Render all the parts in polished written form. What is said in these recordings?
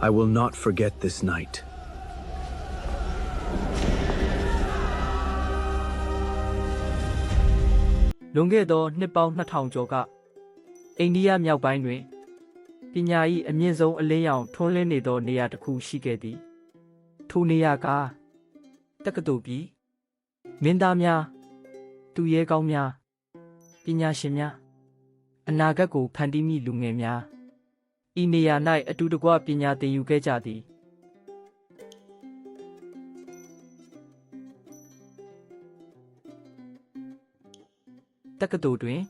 I will not forget this night. လွန်ခဲ့သောနှစ်ပေါင်း2000ကျော်ကအိန္ဒိယမြောက်ပိုင်းတွင်ပညာ၏အမြင့်ဆုံးအလင်းရောင်ထွန်းလင်းနေသောနေရာတစ်ခုရှိခဲ့သည်ထိုနေရာကတက္ကသိုလ်ပြည်မင်းသားများသူရဲကောင်းများပညာရှင်များအနာဂတ်ကိုဖန်တီးမိလူငယ်များဤနေရာ၌အတူတကွပညာသင်ယူခဲ့ကြသည်တက္ကသိုလ်တွင်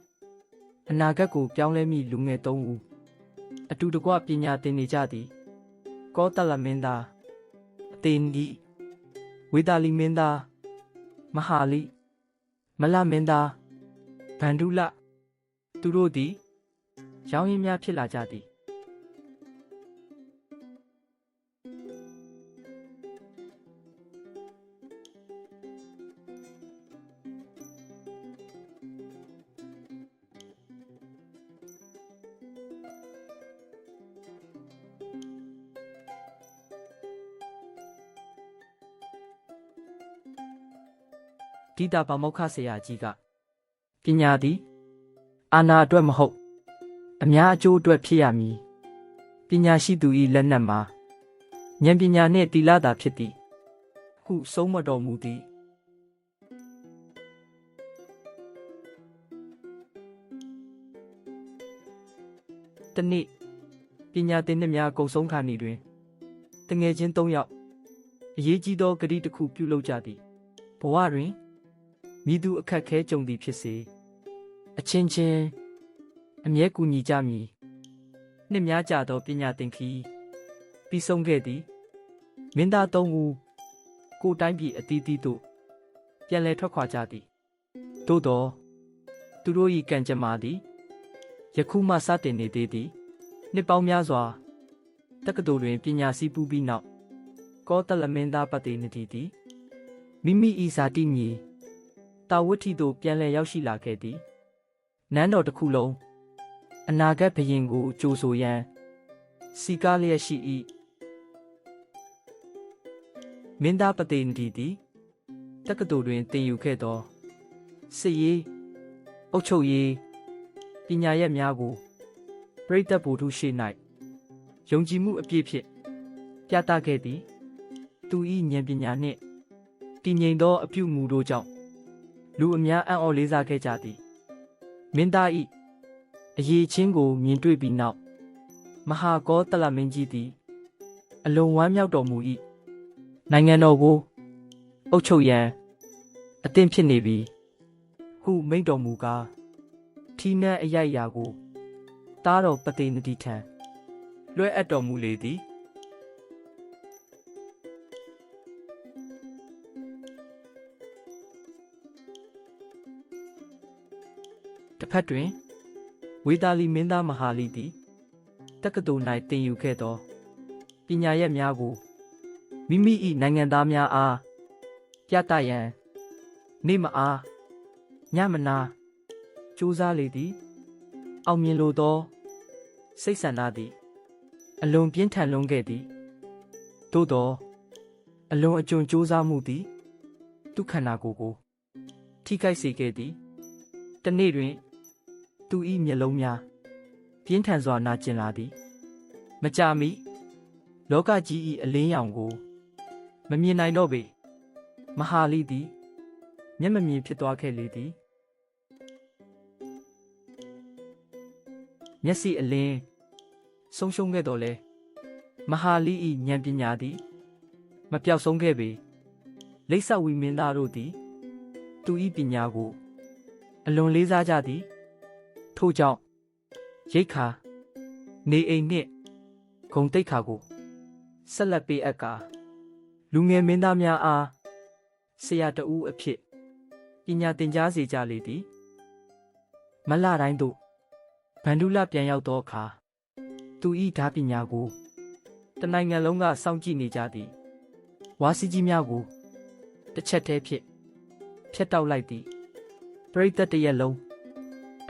အနာဂတ်ကိုပြောင်းလဲမိလူငယ်3ဦးအတူတကွပညာသင်နေကြသည်ကောသလမင်းသားအသေနီဝေဒါလီမင်းသားမဟာလိမလမင်းသားဗန္ဓုလသူတို့သည်ရောင်းရင်းများဖြစ်လာကြသည်ဒီတာဗမောက္ခဆရာကြီးကပညာသည်အာဏာအတွက်မဟုတ်အများအကျိုးအတွက်ဖြစ်ရမည်ပညာရှိသူ၏လက်နက်မှာဉာဏ်ပညာနှင့်သီလသာဖြစ်သည်ဟုဆုံးမတော်မူသည်တနေ့ပညာသင်နှစ်များကုံဆုံးခါနီတွင်တငယ်ချင်း3ယောက်အရေးကြီးသောဂတိတစ်ခုပြုလုပ်ကြသည်ဘဝတွင်မိသူအခက်ခဲကြုံသည်ဖြစ်စေအချင်းချင်းအမြဲကူညီကြမည်နှစ်များကြသောပညာသင်ခီးပြီးဆုံးခဲ့သည်မင်းသား3ဦးကိုတိုင်းပြည်အသီးသီးသို့ပြန်လည်ထွက်ခွာကြသည်သို့သောသူတို့၏ကံကြမ္မာသည်ယခုမှစတင်နေသေးသည်နှစ်ပေါင်းများစွာတက္ကသိုလ်တွင်ပညာစည်းပူးပြီးနောက်ကောသလမင်းသားပတေနတိသည်မိမိ၏ဇာတိမြေတာဝတ္ထိသို့ပြန်လည်ရောက်ရှိလာခဲ့သည်နန်းတော်တစ်ခုလုံးအနာဂတ်ဘုရင်ကိုကြိုဆိုရန်စီကားလျက်ရှိ၏မင်းသားပတေနတိသည်တက္ကသိုလ်တွင်သင်ယူခဲ့သောစစ်ရေးအုပ်ချုပ်ရေးပညာရပ်များကိုပရိသတ်ဗိုလ်ထုရှေ့၌ယုံကြည်မှုအပြည့်ဖြင့်ပြသခဲ့သည်သူ၏ဉာဏ်ပညာနှင့်တည်ငြိမ်သောအပြုအမူတို့ကြောင့်လူအများအံ့ဩလေးစားခဲ့ကြသည်မင်းသား၏အရေးချင်းကိုမြင်တွေ့ပြီးနောက်မဟာကောသလမင်းကြီးသည်အလွန်ဝမ်းမြောက်တော်မူ၏နိုင်ငံတော်ကိုအုပ်ချုပ်ရန်အသင့်ဖြစ်နေပြီဟုမိန့်တော်မူကားထီးနန်းအရိုက်ရာကိုတားတော်ပတေနတိထံလွှဲအပ်တော်မူလေသည်တစ်ဖက်တွင်ဝေဒါလီမင်းသားမဟာလိသည်တက္ကသိုလ်၌သင်ယူခဲ့သောပညာရပ်များကိုမိမိ၏နိုင်ငံသားများအားပြသရန်နေ့မအားညမနာကြိုးစားလေသည်အောင်မြင်လိုသောစိတ်ဆန္ဒသည်အလွန်ပြင်းထန်လွန်းခဲ့သည်သို့သောအလွန်အကျွံကြိုးစားမှုသည်သူခန္ဓာကိုယ်ကိုထိခိုက်စေခဲ့သည်တနေ့တွင်သူ၏မျက်လုံးများပြင်းထန်စွာနာကျင်လာသည်မကြာမီလောကကြီး၏အလင်းရောင်ကိုမမြင်နိုင်တော့ပေမဟာလိသည်မျက်မမြင်ဖြစ်သွားခဲ့လေသည်မျက်စိအလင်းဆုံးရှုံးခဲ့တော်လဲမဟာလိ၏ဉာဏ်ပညာသည်မပျောက်ဆုံးခဲ့ပေလိပ်စဝီမင်းသားတို့သည်သူ၏ပညာကိုအလွန်လေးစားကြသည်ထို့ကြောင့်ရိတ်ခါနေအိမ်နှင့်ဂုံတိတ်ခါကိုဆက်လက်ပေးအပ်ကာလူငယ်မင်းသားများအားဆရာတဦးအဖြစ်ပညာသင်ကြားစေကြလေသည်မလတိုင်းသို့ဗန္ဓုလပြန်ရောက်သောအခါသူ၏ဓာပညာကိုတနိုင်ငံလုံးကစောင့်ကြည့်နေကြသည်ဝါစီကြီးများကိုတစ်ချက်တည်းဖြင့်ဖျက်တောက်လိုက်သည်ပရိသတ်တရက်လုံး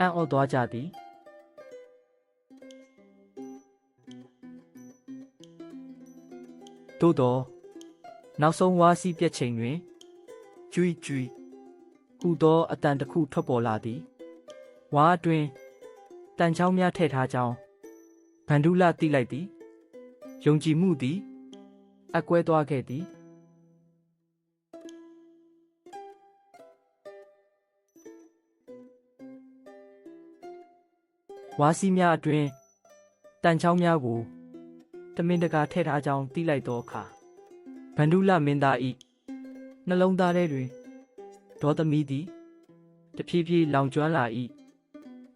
အံ့ဩသွားကြသည် သို့သောနောက်ဆုံးဝါစီပြက်ချိန်တွင်ကျွီကျွီဟူသောအတန်တစ်ခုထွက်ပေါ်လာသည်ဝါအတွင်တန်ချောင်းများထည့်ထားကြောင်းဗန္ဓုလသိလိုက်သည်ယုံကြည်မှုသည်အကွဲသွားခဲ့သည်ဝါစီများအတွင်တန်ချောင်းများကိုတမင်တကာထည့်ထားကြောင်းသိလိုက်သောအခါဗန္ဓုလမင်းသား၏နှလုံးသားထဲတွင်ဒေါသမီးသည်တဖြည်းဖြည်းလောင်ကျွမ်းလာ၏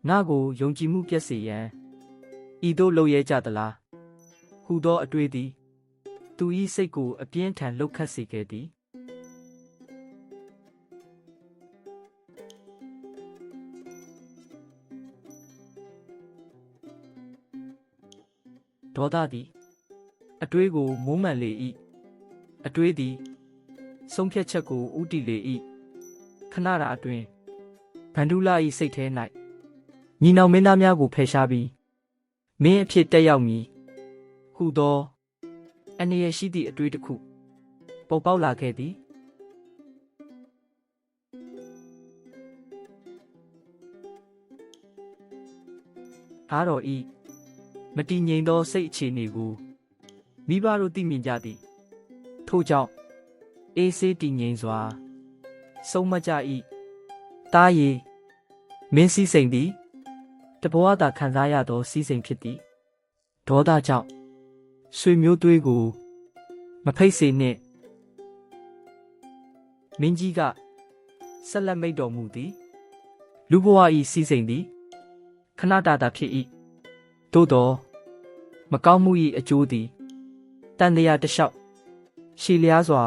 ငါကိုယုံကြည်မှုပြည့်စေရန်ဤသို့လုပ်ရဲကြသလားဟူသောအတွေ့သည်သူ၏စိတ်ကိုအပြင်းထန်လှုပ်ခတ်စေခဲ့သည်ဒေါသသည်အတွေးကိုမိုးမှန်လေ၏အတွေးသည်ဆုံးဖြတ်ချက်ကိုဥတီလေ၏ခဏတာအတွင်းဗန္ဓုလ၏စိတ်ထဲ၌ညီနောင်မင်းသားများကိုဖယ်ရှားပြီးမင်းအဖြစ်တက်ရောက်မည်ဟုသောအနေရရှိသည့်အတွေးတစ်ခုပေါ်ပေါက်လာခဲ့သည်အားတော်ဤမတည်ငြိမ်သောစိတ်အခြေအနေကိုမိဘတို့သိမြင်ကြသည်ထို့ကြောင့်အေးဆေးတည်ငြိမ်စွာဆုံးမကြ၏တားရည်မင်းစည်းစိမ်သည်တဘဝသာခံစားရသောစည်းစိမ်ဖြစ်သည်ဒေါသကြောင့်ဆွေမျိုးသွေးကိုမဖိတ်စေနှင့်မင်းကြီးကဆက်လက်မိတ်တော်မူသည်လူဘဝ၏စည်းစိမ်သည်ခဏတာတာဖြစ်၏သို့သောမကောင်းမှု၏အကျိုးသည်တန်တရားတစ်လျှောက်ရှည်လျားစွာ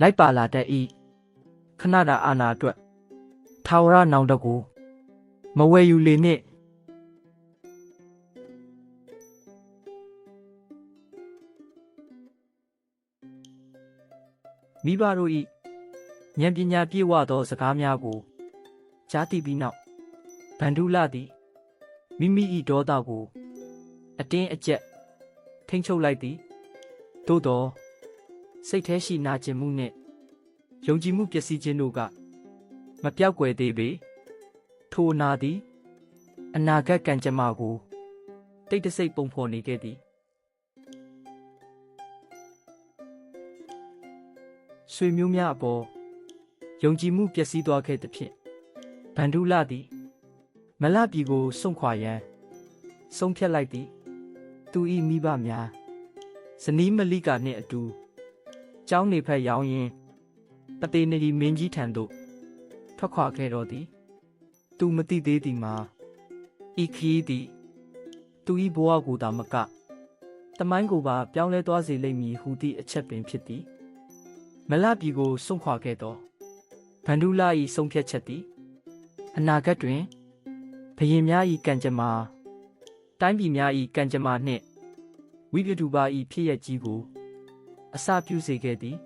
လိုက်ပါလာတတ်၏ခဏတာအာနာအတွက်ထာဝရနောင်တကိုမဝယ်ယူလေနှင့်မိဘတို့၏ဉာဏ်ပညာပြည့်ဝသောစကားများကိုကြားသိပြီးနောက်ဗန္ဓုလသည်မိမိ၏ဒေါသကိုအတင်းအကျပ်ထိန်းချုပ်လိုက်သည်သို့သောစိတ်ထဲရှိနာကျင်မှုနှင့်ယုံကြည်မှုပျက်စီးခြင်းတို့ကမပြောက်ကွယ်သေးပေထိုအနာသည်အနာဂတ်ကံကြမ္မာကိုတိတ်တဆိတ်ပုံဖော်နေခဲ့သည်ဆွေမျိုးများအပေါ်ယုံကြည်မှုပျက်စီးသွားခဲ့သဖြင့်ဗန္ဓုလသည်မလပြည်ကိုစွန့်ခွာရန်ဆုံးဖြတ်လိုက်သည်သူ၏မိဘများဇနီးမလိကာနှင့်အတူကျောင်းနေဖက်ရောင်းရင်းပတေနရီမင်းကြီးထံသို့ထွက်ခွာခဲ့တော်သည်သူမသိသေးသည်မှာဤခီးသည်သူ၏ဘဝကိုသာမကတမိုင်းကိုပါပြောင်းလဲသွားစေလိမ့်မည်ဟုသည့်အချက်ပင်ဖြစ်သည်မလပြည်ကိုစွန့်ခွာခဲ့သောဗန္ဓုလ၏ဆုံးဖြတ်ချက်သည်အနာဂတ်တွင်ဘုရင်များ၏ကံကြမ္မာတိုင်းပြည်များ၏ကံကြမ္မာနှင့်ဝိပတုပါ၏ဖြစ်ရကြီးကိုအစပြုစေခဲ့သည်